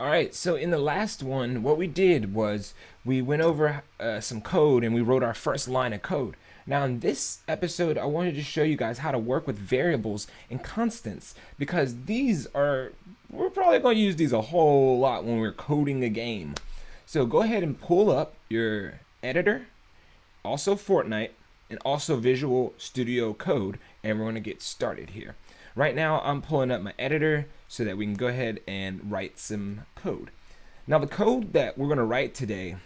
All right, so in the last one, what we did was we went over some code and we wrote our first line of code. Now, in this episode, I wanted to show you guys how to work with variables and constants because we're probably going to use these a whole lot when we're coding a game. So go ahead and pull up your editor, also Fortnite, and also Visual Studio Code, and we're going to get started here. Right now, I'm pulling up my editor so that we can go ahead and write some code. Now, the code that we're going to write today,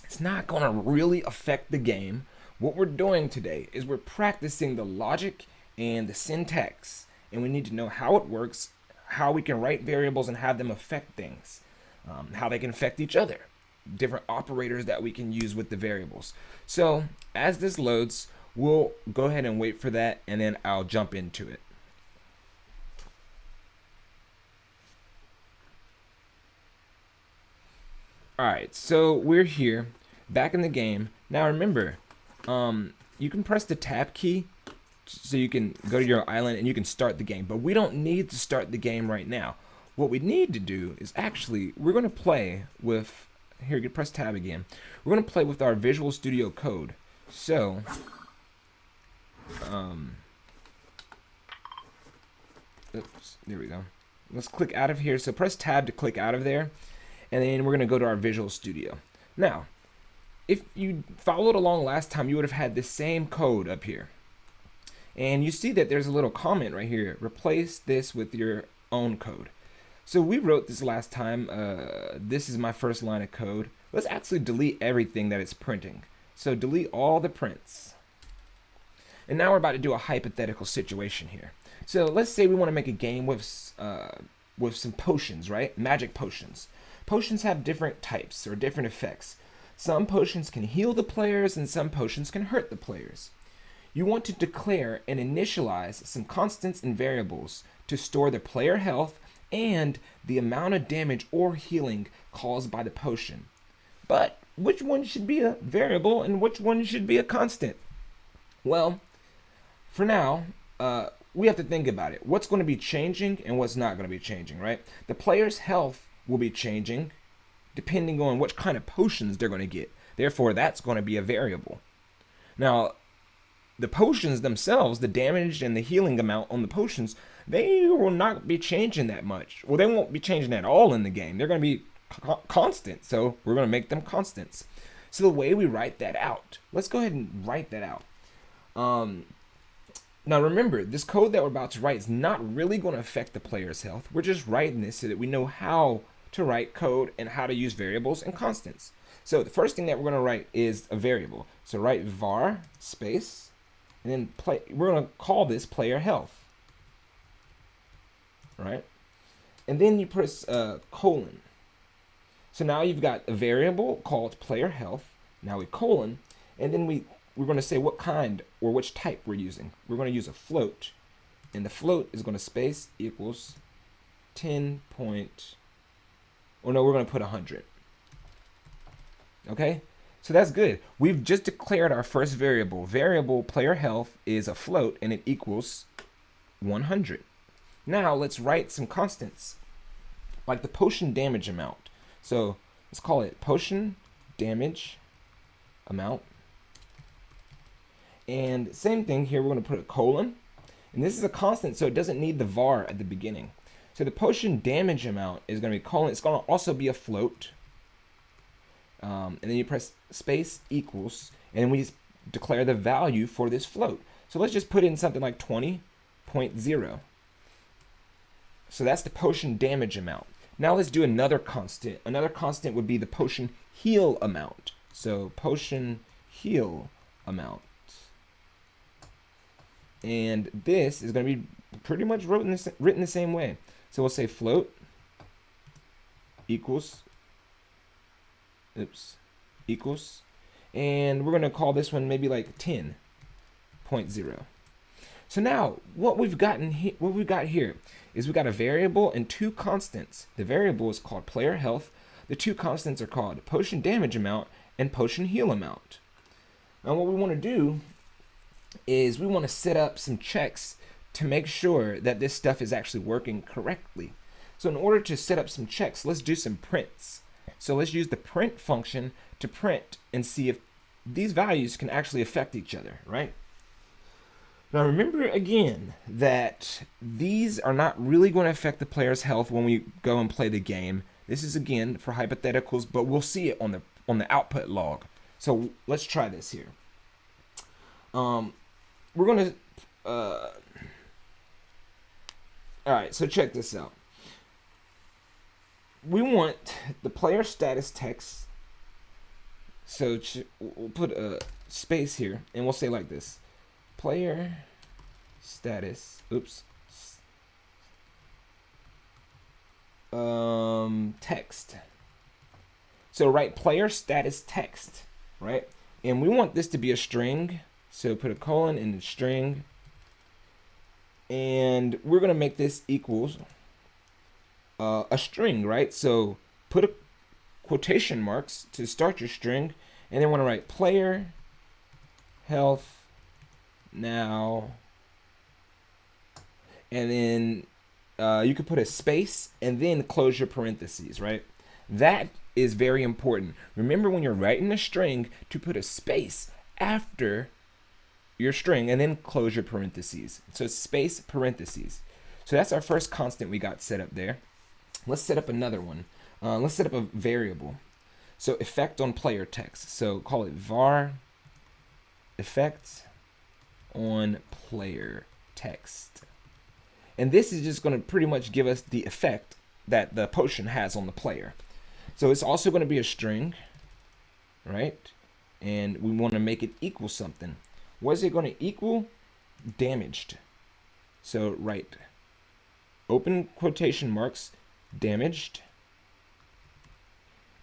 it's not going to really affect the game. What we're doing today is we're practicing the logic and the syntax, and we need to know how it works, how we can write variables and have them affect things, how they can affect each other, different operators that we can use with the variables. So as this loads, we'll go ahead and wait for that, and then I'll jump into it. Alright, so we're here, back in the game. Now remember, you can press the tab key so you can go to your island and you can start the game. But we don't need to start the game right now. What we need to do is we're going to play with, here you can press tab again. We're going to play with our Visual Studio Code. So, oops, there we go. Let's click out of here. So press tab to click out of there. And then we're going to go to our Visual Studio. Now, if you followed along last time, you would have had the same code up here. And you see that there's a little comment right here. Replace this with your own code. So we wrote this last time. This is my first line of code. Let's actually delete everything that it's printing. So delete all the prints. And now we're about to do a hypothetical situation here. So let's say we want to make a game with some potions, right? Magic potions. Potions have different types or different effects. Some potions can heal the players and some potions can hurt the players. You want to declare and initialize some constants and variables to store the player health and the amount of damage or healing caused by the potion. But which one should be a variable and which one should be a constant? Well, for now, we have to think about it. What's going to be changing and what's not going to be changing, right? The player's health will be changing depending on which kind of potions they're going to get. Therefore, that's going to be a variable. Now, the potions themselves, the damage and the healing amount on the potions, they will not be changing that much. Well, they won't be changing at all in the game. They're going to be constant, so we're going to make them constants. So the way we write that out, let's go ahead and write that out. Now remember, this code that we're about to write is not really going to affect the player's health. We're just writing this so that we know how to write code and how to use variables and constants. So the first thing that we're going to write is a variable. So write var space, and then we're going to call this player health. Right? And then you press colon. So now you've got a variable called player health. Now we colon, and then we're going to say what kind or which type we're using. We're going to use a float, and the float is going to space equals 10 point, or no, we're going to put 100. Okay, so that's good. We've just declared our first variable. Variable player health is a float, and it equals 100. Now let's write some constants, like the potion damage amount. So let's call it potion damage amount. And same thing here, we're going to put a colon. And this is a constant, so it doesn't need the var at the beginning. So the potion damage amount is going to be colon. It's going to also be a float. And then you press space equals, and we declare the value for this float. So let's just put in something like 20.0. So that's the potion damage amount. Now let's do another constant. Another constant would be the potion heal amount. So potion heal amount. And this is going to be pretty much written the same way. So we'll say float equals, and we're going to call this one maybe like 10.0. So now what we've got here is we've got a variable and two constants. The variable is called player health. The two constants are called potion damage amount and potion heal amount. Now what we want to do is we want to set up some checks to make sure that this stuff is actually working correctly. So in order to set up some checks, let's do some prints. So let's use the print function to print and see if these values can actually affect each other, right? Now remember again that these are not really going to affect the player's health when we go and play the game. This is again for hypotheticals, but we'll see it on the output log. So let's try this here. We're going to all right, so check this out. We want the player status text. So we'll put a space here and we'll say like this. Player status, text. So write player status text, right? And we want this to be a string. So put a colon in the string. And we're going to make this equals a string, right? So put a quotation marks to start your string. And then want to write player health now. And then you could put a space and then close your parentheses, right? That is very important. Remember when you're writing a string to put a space after your string and then close your parentheses. So space, parentheses. So that's our first constant we got set up there. Let's set up another one. Let's set up a variable. So effect on player text. So call it var effect on player text. And this is just going to pretty much give us the effect that the potion has on the player. So it's also going to be a string, right? And we want to make it equal something. What is it going to equal? Damaged. So write open quotation marks, damaged,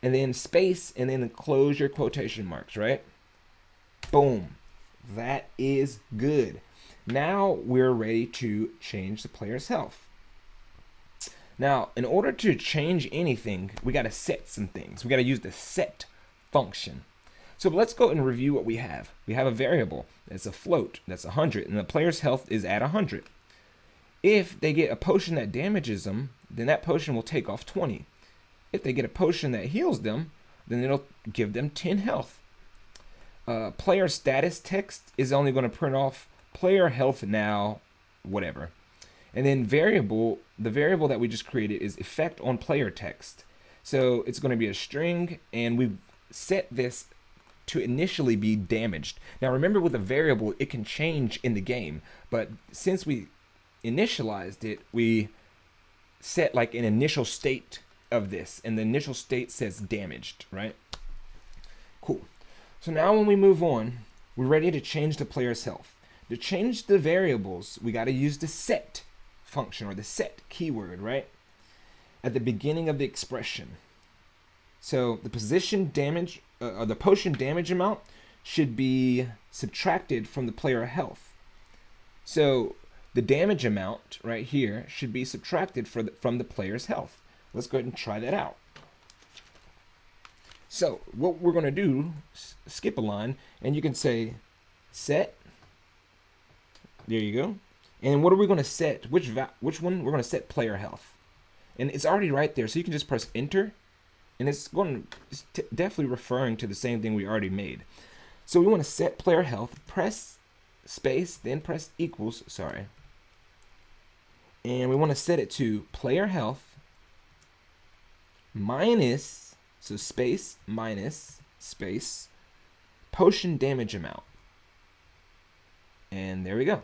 and then space, and then close your quotation marks, right? Boom. That is good. Now we're ready to change the player's health. Now, in order to change anything, we got to set some things. We got to use the set function. So let's go and review what we have. We have a variable that's a float, that's 100, and the player's health is at 100. If they get a potion that damages them, then that potion will take off 20. If they get a potion that heals them, then it'll give them 10 health. Player status text is only going to print off player health now, whatever. And then the variable that we just created is effect on player text. So it's going to be a string, and we've set this to initially be damaged. Now remember, with a variable, it can change in the game, but since we initialized it, we set like an initial state of this, and the initial state says damaged, right? Cool. So now when we move on, we're ready to change the player's health. To change the variables, we got to use the set function, or the set keyword, right? At the beginning of the expression. So the position damage, or the potion damage amount should be subtracted from the player health. So the damage amount right here should be subtracted from the player's health. Let's go ahead and try that out. So what we're going to do, skip a line, and you can say set. There you go. And what are we going to set? Which one? We're going to set player health. And it's already right there, so you can just press enter. And it's definitely referring to the same thing we already made. So we want to set player health, press space, then press equals, and we want to set it to player health minus, so space minus space, potion damage amount. And there we go.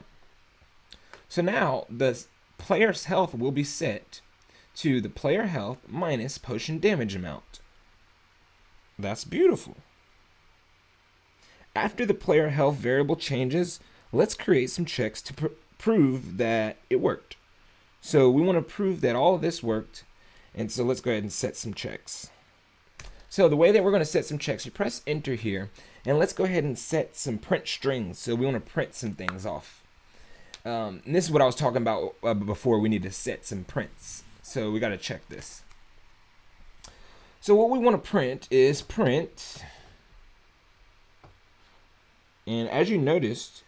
So now the player's health will be set to the player health minus potion damage amount. That's beautiful. After the player health variable changes, let's create some checks to prove that it worked. So we want to prove that all of this worked, and so let's go ahead and set some checks. So the way that we're going to set some checks, you press enter here, and let's go ahead and set some print strings. So we want to print some things off. And this is what I was talking about before. We need to set some prints. So we got to check this. So what we want to print is print. And as you noticed,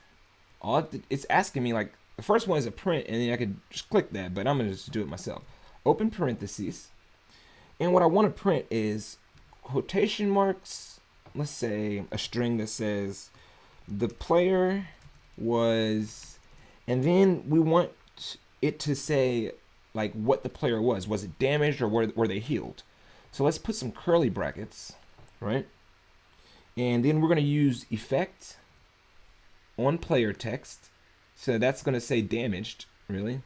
it's asking me, like, the first one is a print, and then I could just click that, but I'm going to just do it myself. open parentheses. And what I want to print is quotation marks. Let's say a string that says the player was, and then we want it to say like what the player was. Was it damaged or were they healed? So let's put some curly brackets, right? And then we're going to use effect on player text. So that's going to say damaged, really.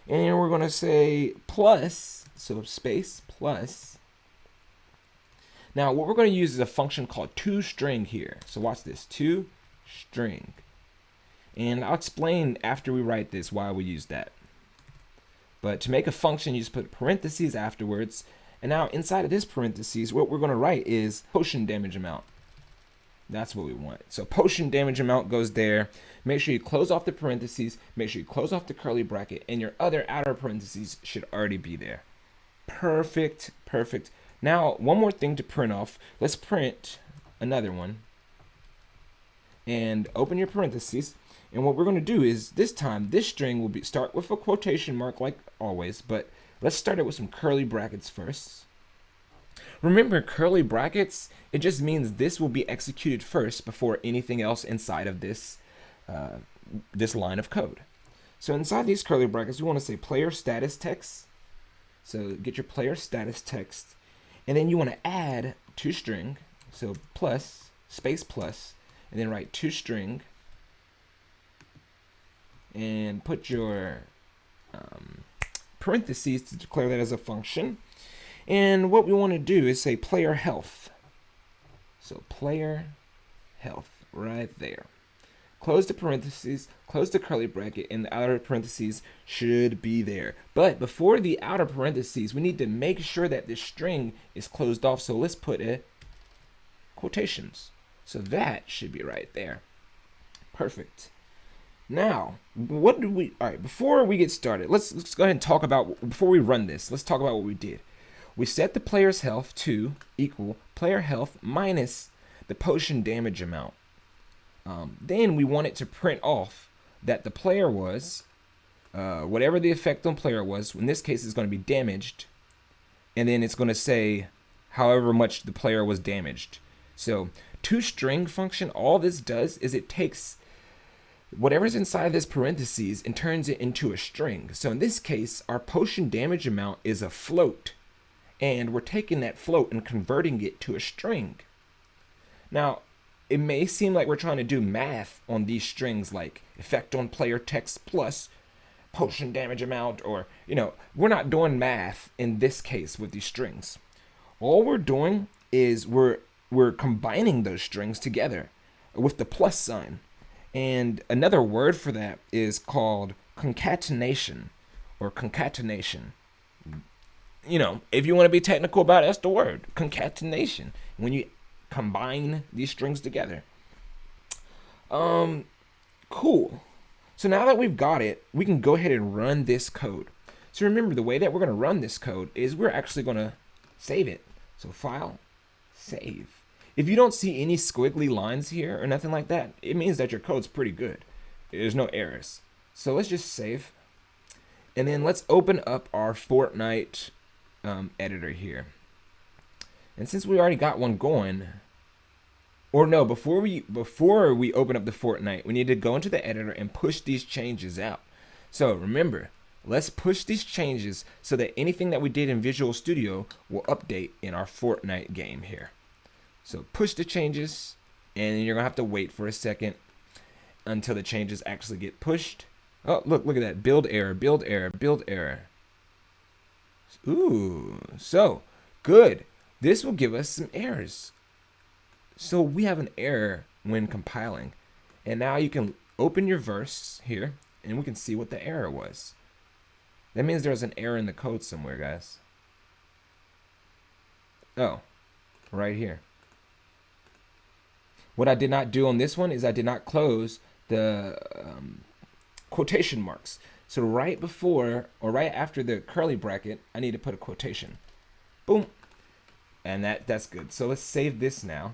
And we're going to say plus, so space plus. Now what we're going to use is a function called toString here. So watch this, toString. And I'll explain after we write this why we use that. But to make a function, you just put parentheses afterwards. And now inside of this parentheses, what we're going to write is potion damage amount. That's what we want. So potion damage amount goes there. Make sure you close off the parentheses. Make sure you close off the curly bracket. And your other outer parentheses should already be there. Perfect, perfect. Now, one more thing to print off. Let's print another one. And open your parentheses. And what we're going to do is, this time, this string will start with a quotation mark like always. But let's start it with some curly brackets first. Remember, curly brackets, it just means this will be executed first before anything else inside of this, this line of code. So inside these curly brackets, we want to say player status text. So get your player status text. And then you want to add toString. So plus, space plus, and then write toString. And put your parentheses to declare that as a function. And what we want to do is say player health. So player health right there. Close the parentheses, close the curly bracket, and the outer parentheses should be there. But before the outer parentheses, we need to make sure that this string is closed off. So let's put it quotations. So that should be right there. Perfect. Now, what do we, all right, before we get started, let's go ahead and talk about, before we run this, let's talk about what we did. We set the player's health to equal player health minus the potion damage amount. Then we want it to print off that the player was, whatever the effect on player was, in this case it's going to be damaged, and then it's going to say however much the player was damaged. So toString function, all this does is it takes whatever's inside this parentheses and turns it into a string. So in this case, our potion damage amount is a float. And we're taking that float and converting it to a string. Now, it may seem like we're trying to do math on these strings, like effect on player text plus potion damage amount, or, you know, we're not doing math in this case with these strings. All we're doing is we're combining those strings together with the plus sign. And another word for that is called concatenation or concatenation. You know, if you want to be technical about it, that's the word, concatenation. When you combine these strings together. Cool. So now that we've got it, we can go ahead and run this code. So remember, the way that we're going to run this code is we're actually going to save it. So file, save. If you don't see any squiggly lines here or nothing like that, it means that your code's pretty good. There's no errors. So let's just save. And then let's open up our Fortnite editor here. And since we already got one going, or no, before we open up the Fortnite, we need to go into the editor and push these changes out. So remember, let's push these changes so that anything that we did in Visual Studio will update in our Fortnite game here. So push the changes, and you're gonna have to wait for a second until the changes actually get pushed. Oh, look at that. Build error, build error, build error. Ooh, so good. This will give us some errors. So we have an error when compiling. And now you can open your verse here, and we can see what the error was. That means there's an error in the code somewhere, guys. Oh, right here. What I did not do on this one is I did not close the quotation marks. So right before or right after the curly bracket, I need to put a quotation. Boom. And that's good. So let's save this now.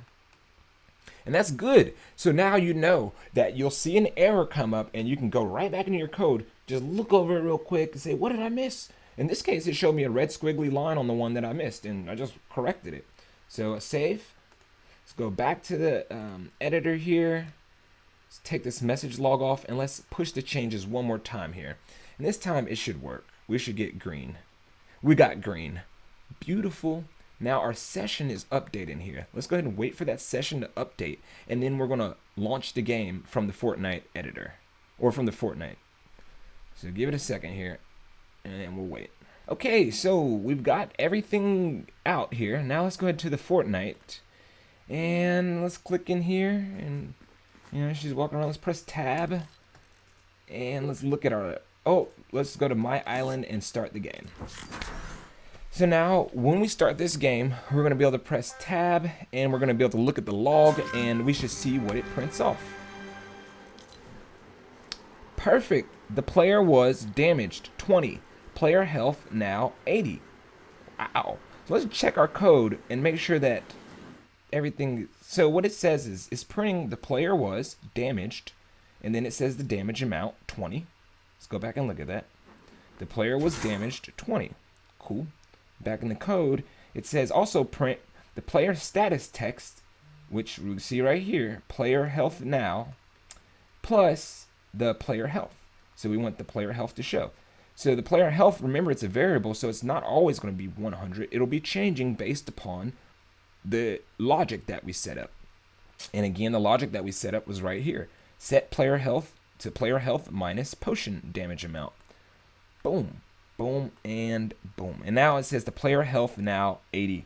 And that's good. So now you know that you'll see an error come up and you can go right back into your code, just look over it real quick and say, what did I miss? In this case, it showed me a red squiggly line on the one that I missed, and I just corrected it. So save. Let's go back to the editor here. Let's take this message log off, and let's push the changes one more time here. And this time it should work. We should get green. We got green. Beautiful. Now our session is updating here. Let's go ahead and wait for that session to update, and then we're gonna launch the game from the Fortnite editor, or from the Fortnite. So give it a second here, and we'll wait. Okay, so we've got everything out here. Now let's go ahead to the Fortnite, and let's click in here, and she's walking around. Let's press tab, and let's look at our, let's go to my island and start the game. So now when we start this game, we're gonna be able to press tab, and we're gonna be able to look at the log, and we should see what it prints off. Perfect. The player was damaged 20. Player health now 80. Wow. So let's check our code and make sure that everything. So what it says is it's printing the player was damaged, and then it says the damage amount 20. Let's go back and look at that. The player was damaged 20. Cool. Back in the code, it says also print the player status text, which we see right here, player health now, plus the player health. So we want the player health to show. So the player health, remember, it's a variable, so it's not always going to be 100. It'll be changing based upon the logic that we set up. And again, the logic that we set up was right here. Set player health to player health minus potion damage amount. Boom, boom, and boom. And now it says the player health now 80.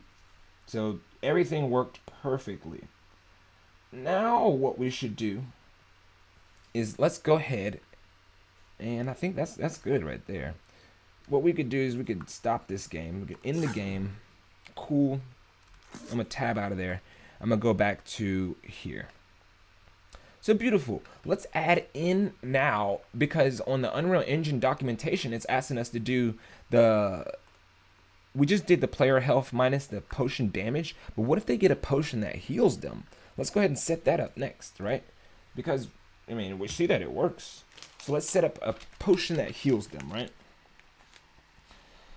So everything worked perfectly. Now what we should do is let's go ahead, and I think that's good right there. What we could do is we could stop this game. We could end the game. Cool. I'm gonna tab out of there. I'm gonna go back to here. So beautiful. Let's add in now, because on the Unreal Engine documentation, it's asking us to do we just did the player health minus the potion damage, but what if they get a potion that heals them? Let's go ahead and set that up next, right? Because, I mean, we see that it works. So let's set up a potion that heals them, right?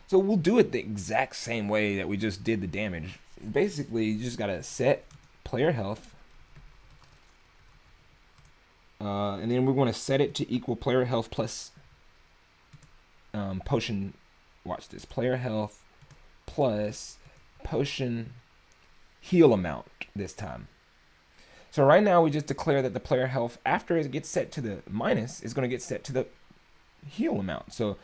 So we'll do it the exact same way that we just did the damage. Basically, you just gotta set player health. And then we want to set it to equal player health plus potion. Watch this. Player health plus potion heal amount this time. So right now we just declare that the player health, after it gets set to the minus, is going to get set to the heal amount. So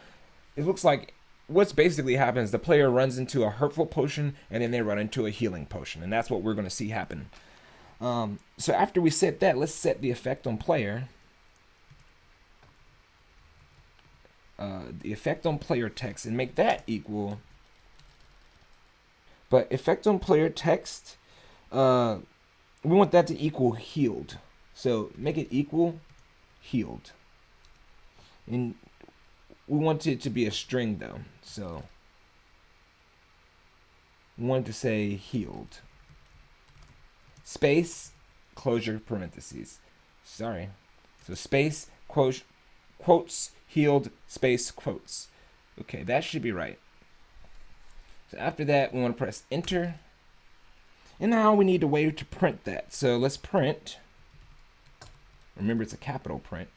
it looks like what's basically happens, the player runs into a hurtful potion, and then they run into a healing potion. And that's what we're going to see happen. So after we set that, let's set the effect on player. The effect on player text, and make that equal. But effect on player text, we want that to equal healed. So make it equal healed. And we want it to be a string though. So we want to say healed. Space, closure, parentheses. Sorry. So space, quotes, healed, space, quotes. Okay, that should be right. So after that, we want to press enter. And now we need a way to print that. So let's print. Remember, it's a capital print.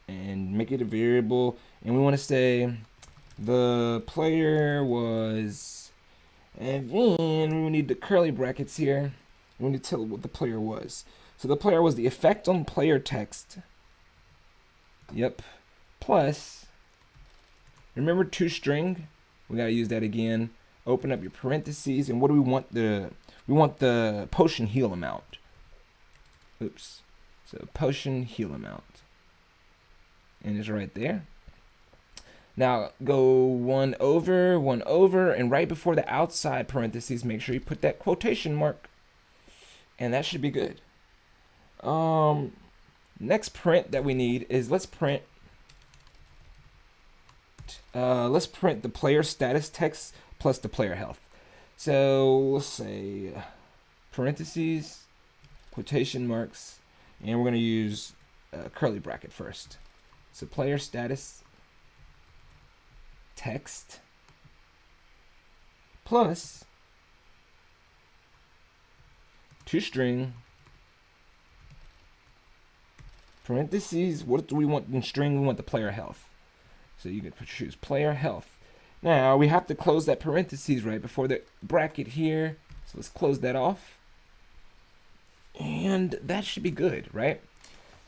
And make it a variable. And we want to say the player was... And then we need the curly brackets here. We need to tell what the player was. So the player was the effect on player text. Yep. Plus, remember toString? We gotta use that again. Open up your parentheses, and what do we want? We want the potion heal amount. Oops. So potion heal amount. And it's right there. Now go one over, and right before the outside parentheses, make sure you put that quotation mark, and that should be good. Next print that we need is let's print the player status text plus the player health. So let's say parentheses, quotation marks, and we're gonna use a curly bracket first. So player status text plus toString parentheses. What do we want in string? We want the player health. So you can choose player health. Now we have to close that parentheses right before the bracket here. So let's close that off. And that should be good, right?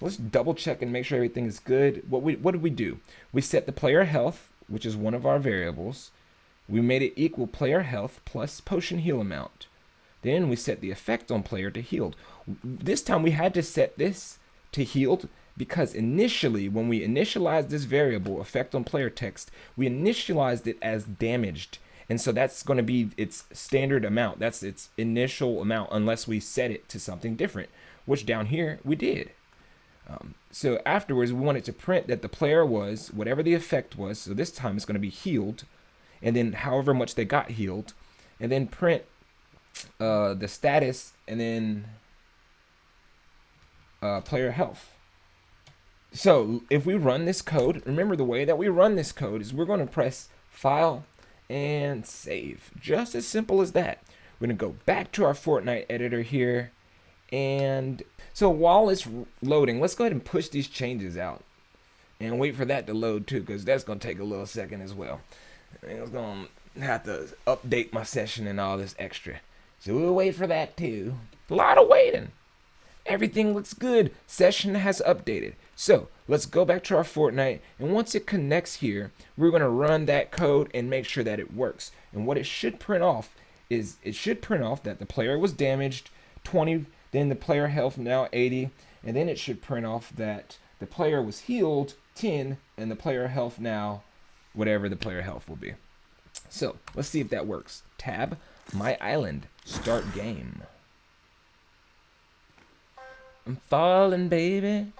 Let's double check and make sure everything is good. What did we do? We set the player health, which is one of our variables. We made it equal player health plus potion heal amount. Then we set the effect on player to healed. This time we had to set this to healed because initially, when we initialized this variable, effect on player text, we initialized it as damaged. And so that's going to be its standard amount. That's its initial amount unless we set it to something different, which down here we did. So afterwards, we wanted to print that the player was, whatever the effect was, so this time it's going to be healed, and then however much they got healed, and then print the status, and then player health. So if we run this code, remember the way that we run this code is we're going to press File and Save. Just as simple as that. We're going to go back to our Fortnite editor here, and so while it's loading, let's go ahead and push these changes out and wait for that to load too, because that's going to take a little second as well. I'm going to have to update my session and all this extra. So we'll wait for that too. A lot of waiting. Everything looks good. Session has updated. So let's go back to our Fortnite, and once it connects here, we're going to run that code and make sure that it works. And what it should print off is it should print off that the player was damaged 20, then the player health now 80, and then it should print off that the player was healed 10 and the player health now whatever the player health will be. So let's see if that works. Tab, My Island, Start Game. I'm falling, baby.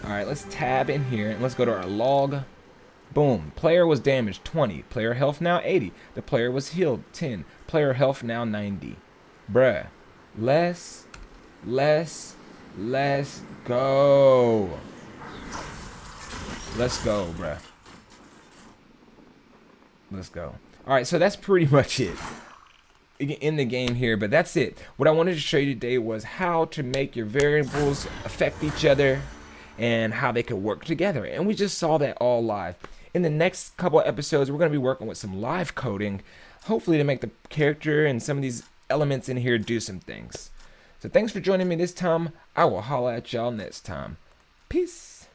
All right, let's tab in here and let's go to our log. Boom, player was damaged 20, player health now 80, the player was healed 10, player health now 90. Bruh, let's go. Let's go, bruh. Let's go. All right, so that's pretty much it in the game here, but that's it. What I wanted to show you today was how to make your variables affect each other and how they could work together. And we just saw that all live. In the next couple of episodes, we're going to be working with some live coding, hopefully to make the character and some of these elements in here do some things. So thanks for joining me this time. I will holla at y'all next time. Peace.